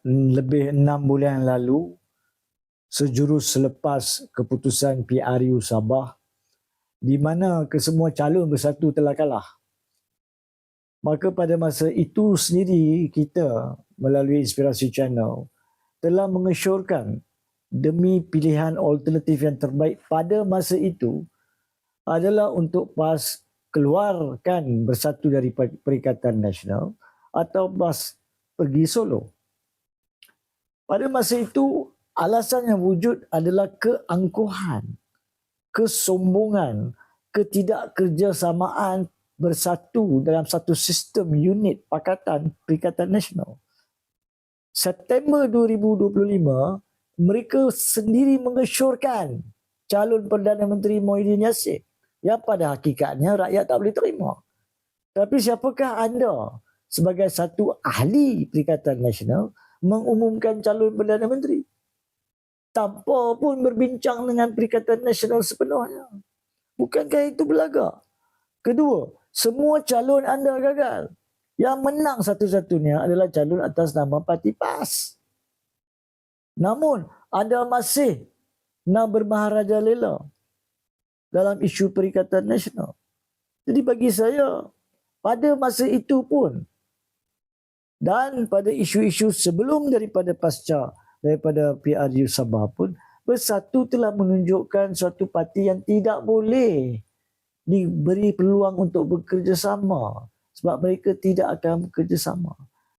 lebih 6 bulan lalu, sejurus selepas keputusan PRU Sabah, di mana kesemua calon bersatu telah kalah. Maka pada masa itu sendiri kita melalui Inspirasi Channel telah mengesyorkan demi pilihan alternatif yang terbaik pada masa itu adalah untuk PAS keluarkan bersatu dari Perikatan Nasional atau PAS pergi solo. Pada masa itu alasan yang wujud adalah keangkuhan, kesombongan, ketidakkerjasamaan bersatu dalam satu sistem unit Pakatan Perikatan Nasional. September 2025, mereka sendiri mengesyorkan calon Perdana Menteri Muhyiddin Yassin yang pada hakikatnya rakyat tak boleh terima. Tapi siapakah anda sebagai satu ahli Perikatan Nasional mengumumkan calon Perdana Menteri tanpa pun berbincang dengan Perikatan Nasional sepenuhnya? Bukankah itu belagak? Kedua, semua calon anda gagal. Yang menang satu-satunya adalah calon atas nama Parti PAS. Namun, anda masih nak bermaharaja lela dalam isu Perikatan Nasional. Jadi bagi saya, pada masa itu pun dan pada isu-isu sebelum daripada pasca daripada PRU Sabah pun, Bersatu telah menunjukkan suatu parti yang tidak boleh diberi peluang untuk bekerjasama sebab mereka tidak akan bekerjasama.